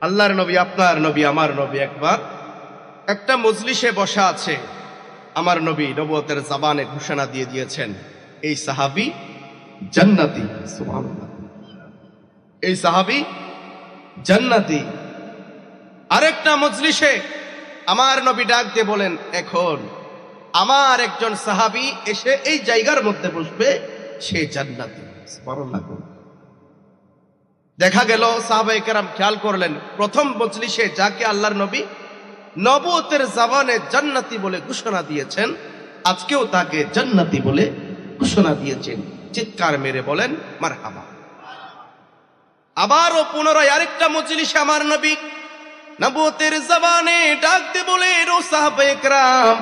আল্লাহর নবী, আপনার নবী, আমার নবী একবার একটা মজলিসে বসা আছে। আমার নবী নবুয়তের জবানে ঘোষণা দিয়ে দিয়েছেন, এই সাহাবী জান্নাতি। সুবহানাল্লাহ, এই সাহাবী জান্নাতি। আরেকটা মজলিসে আমার নবী ডাক দিয়ে বলেন, এখন আমার একজন সাহাবী এসে এই জায়গার মধ্যে বসবে, সে জান্নাতি। সুবহানাল্লাহ। দেখা গেল সাহাবায়ে কেরাম খেয়াল করলেন, প্রথম মজলিসে যাকে আল্লাহর নবী নবুয়তের জবানে জান্নাতি বলে ঘোষণা দিয়েছেন, আজকেও তাকে জান্নাতি বলে ঘোষণা দিয়েছেন। চিৎকার মেরে বলেন মারহাবা। আবারও পুনরায় আরেকটা মজলিসে আমার নবী নবুয়তের জবানে ডাক দিয়ে বলেন, ও সাহাবায়ে কেরাম,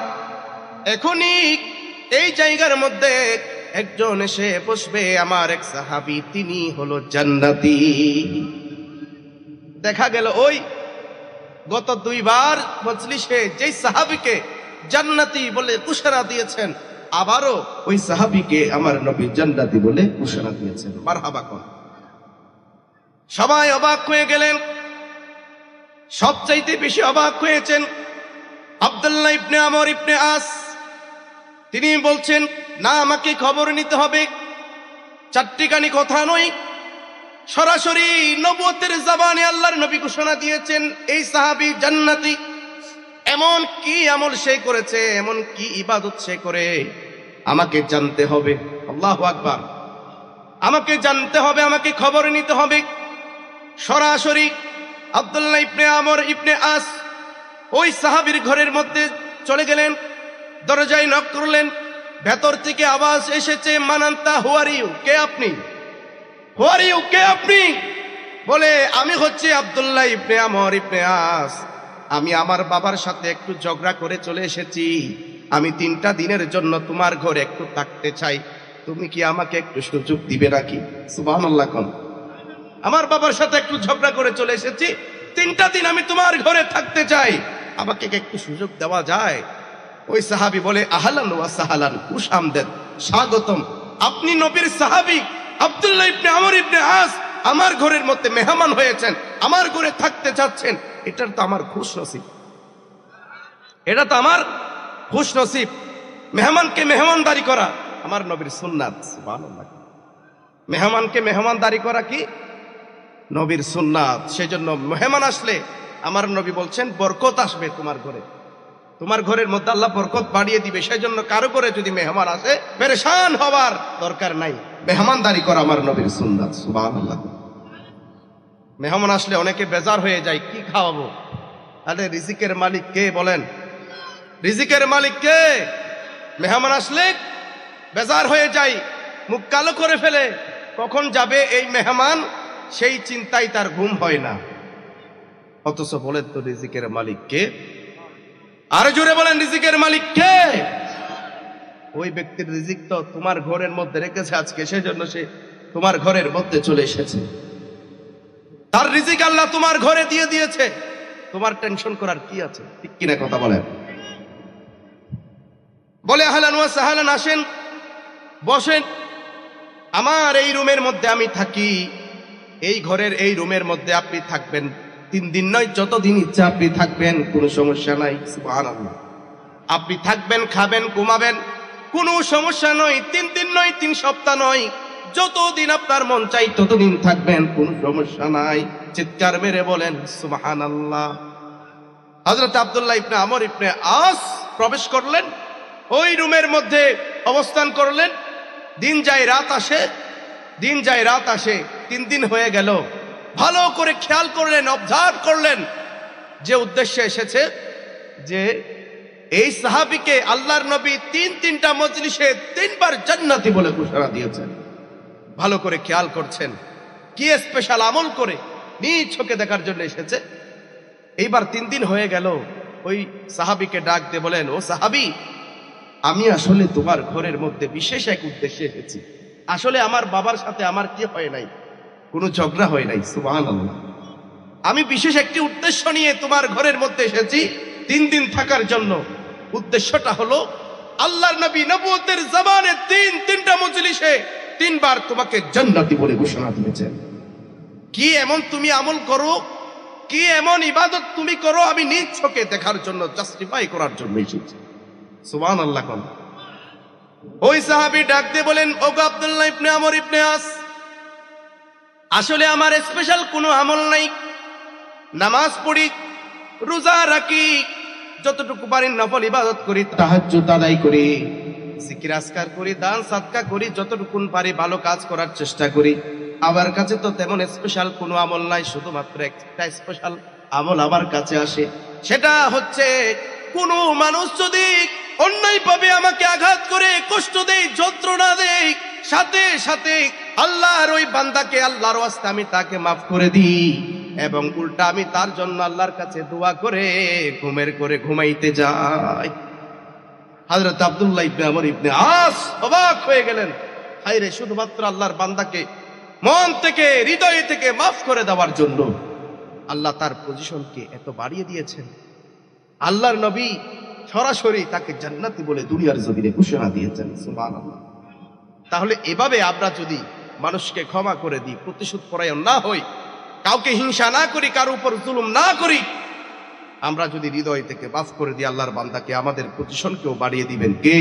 এখনই এই জায়গার মধ্যে একজন এসে বসবে, আমার এক সাহাবী, তিনি হলো জান্নাতি। দেখা গেল ওই গত দুইবার মজলিসে যেই সাহাবীকে জান্নাতি বলে ঘোষণা দিয়েছেন, আবারও ওই সাহাবীকে আমার নবী জান্নাতি বলে ঘোষণা দিয়েছেন। মারহাবা কোন। সবাই অবাক হয়ে গেলেন। সবচাইতে বেশি অবাক হয়েছেন আব্দুল্লাহ ইবনে আমর ইবনে আস। তিনি বলছেন, না, আমাকে খবর নিতে হবে, চারটিখানি কথা নয়, সরাসরি নবুয়তের জবানে আল্লাহর নবী ঘোষণা দিয়েছেন এই সাহাবী জান্নাতি। এমন কি আমল সে করেছে, এমন কি ইবাদত সে করে, আমাকে জানতে হবে। আল্লাহু আকবার। আমাকে জানতে হবে, আমাকে খবর নিতে হবে। সরাসরি আব্দুল্লাহ ইবনে আমর ইবনে আস ওই সাহাবীর ঘরের মধ্যে চলে গেলেন, দরজায় নক করলেন। ভেতর থেকে আওয়াজ এসেছে, মানান্তা, হু আর ইউ, কে আপনি, হু আর ইউ, কে আপনি? বলে, আমি হচ্ছে আব্দুল্লাহ ইবনে আমর ইবনে আস, আমি আমার বাবার সাথে একটু ঝগড়া করে চলে এসেছি, আমি 3টা দিনের জন্য তোমার ঘরে একটু থাকতে চাই, তুমি কি আমাকে একটু সুযোগ দিবে নাকি? সুবহানাল্লাহ। কোন, আমার বাবার সাথে একটু ঝগড়া করে চলে এসেছি, 3টা দিন আমি তোমার ঘরে থাকতে চাই, আমাকে কি একটু সুযোগ দেওয়া যায়? ওই সাহাবী বলে, আহলান ওয়া সাহলান, খুশআমদেদ, স্বাগতম, আপনি নবীর সাহাবী আব্দুল্লাহ ইবনে আমর ইবনে আস আমার ঘরের মধ্যে মেহমান হয়েছেন, আমার ঘরে থাকতে চাচ্ছেন, এটা তো আমার খুশ নসিব, এটা তো আমার খুশ নসিব। মেহমানকে মেহমানদারি করা আমার নবীর সুন্নাত। সুবহানাল্লাহ। মেহমানকে মেহমানদারি করা কি নবীর সুন্নাত। সেজন্য মেহমান আসলে আমার নবী বলছেন, বরকত আসবে তোমার ঘরে, তোমার ঘরের মধ্যে আল্লাহ বরকত বাড়িয়ে দিবে। সেজন্য কারো করে যদি মেহমান আসে, পেরেশান হওয়ার দরকার নাই, মেহমানদারি করা আমার নবীর সুন্নাত। সুবহানাল্লাহ। মেহমান আসলে অনেকে বেজার হয়ে যায়, কি খাওয়াবো? আরে রিজিকের মালিক কে বলেন? রিজিকের মালিক কে? মেহমান আসলে বেজার হয়ে যায়, মুখ কালো করে ফেলে, কখন যাবে এই মেহমান, সেই চিন্তায় তার ঘুম হয় না। অথচ বলেন তো রিজিকের মালিক কে? আরো জোরে বলেন, রিজিকের মালিক কে? ওই ব্যক্তির রিজিক তো তোমার ঘরের মধ্যে রেখেছে আজকে, সেজন্য সে তোমার ঘরের মধ্যে চলে এসেছে। তার রিজিক আল্লাহ তোমার ঘরে দিয়ে দিয়েছে, তোমার টেনশন করার কি আছে? ঠিক কিনা কথা বলেন? বলে, আহলান ওয়া সাহলান, আসেন, বসেন, আমার এই রুমের মধ্যে আমি থাকি, এই ঘরের এই রুমের মধ্যে আপনি থাকবেন 3 দিন নয়, যতদিন ইচ্ছা আপনি থাকবেন, কোনো সমস্যা নাই। সুবহানাল্লাহ। আপনি থাকবেন, খাবেন, ঘুমাবেন, কোনো সমস্যা নয়। 3 দিন নয়, 3 সপ্তাহ নয়, যতদিন আপনার মন চাই ততদিন থাকবেন, কোনো সমস্যা নাই। চিৎকার মেরে বলেন সুবহানাল্লাহ। হযরত আব্দুল্লাহ ইবনে আমর ইবনে আস প্রবেশ করলেন, ওই রুমের মধ্যে অবস্থান করলেন। দিন যায় রাত আসে, দিন যায় রাত আসে, 3 দিন হয়ে গেল। ভালো করে খেয়াল করলেন, অবজার্ভ করলেন, যে উদ্দেশ্যে এসেছে, যে এই সাহাবীকে আল্লাহর নবী 3টা মজলিসে 3 বার জান্নাতি বলে ঘোষণা দিয়েছেন। ভালো করে খেয়াল করছেন, কি স্পেশাল আমল করে নিজ চোখে দেখার জন্য এসেছে। এইবার 3 দিন হয়ে গেল, ওই সাহাবীকে ডাক দিয়ে বলেন, ও সাহাবী, আমি আসলে তোমার ঘরের মধ্যে বিশেষ এক উদ্দেশ্যে এসেছি। আসলে আমার বাবার সাথে আমার কি হয় নাই, কোনো ঝগড়া হয় নাই। সুবহানাল্লাহ। আমি বিশেষ একটি উদ্দেশ্য নিয়ে তোমার ঘরের মধ্যে এসেছি 3 দিন থাকার জন্য। উদ্দেশ্যটা হলো, আল্লাহর নবী নবুয়তের জবানে 3টা মজলিসে 3 বার তোমাকে জান্নাতি বলে ঘোষণা দিয়েছেন। কি এমন তুমি আমল করো কি এমন ইবাদত তুমি করো আমি নিজ চোখে দেখার জন্য, জাস্টিফাই করার জন্য এসেছি। সুবহানাল্লাহ। কোন ওই সাহাবী ডাক দিয়ে বলেন, ওগো আব্দুল্লাহ ইবনে আমর ইবনে আস, আসলে আমার স্পেশাল কোনো আমল নাই, নামাজ পড়ি, রোজা রাখি, যতটুকু পারি নফল ইবাদত করি, তাহাজ্জুদ আদায় করি, জিকির আজকার করি, দান সাদকা করি, যতটুকু পারি ভালো কাজ করার চেষ্টা করি। আমার কাছে তো তেমন স্পেশাল কোনো আমল নাই, শুধুমাত্র একটা স্পেশাল আমল আমার কাছে আসে, সেটা হচ্ছে কোনো মানুষ যদি অন্যায় ভাবে আমাকে আঘাত করে, কষ্ট দেয়, যন্ত্রণা দেয়, সাথে সাথে আল্লাহর ওই বান্দাকে আল্লাহর ওয়াস্তে আমি তাকে মাফ করে দিই, এবং উল্টা আমি তার জন্য আল্লাহর কাছে দোয়া করে ঘুমের করে ঘুমাইতে যাই। হযরত আব্দুল্লাহ ইবনে আমর ইবনে আস অবাক হয়ে গেলেন, হায়রে, শুধুমাত্র আল্লাহর বান্দাকে মন থেকে, হৃদয় থেকে মাফ করে দেওয়ার জন্য আল্লাহ তার পজিশনকে এত বাড়িয়ে দিয়েছেন। আল্লাহর নবী সরাসরি তাকে জান্নাতি বলে দুনিয়ার জমিনে ঘোষণা দিয়েছেন। সুবহানাল্লাহ। তাহলে এভাবে আমরা যদি মানুষকে ক্ষমা করে দিই, প্রতিশোধ পরায়ণ না হই, কাউকে হিংসা না করি, কারো উপর জুলুম না করি, আমরা যদি হৃদয় থেকে মাফ করে দিই, আল্লাহর বান্দাকে আমাদের পজিশনকেও বাড়িয়ে দিবেন কে?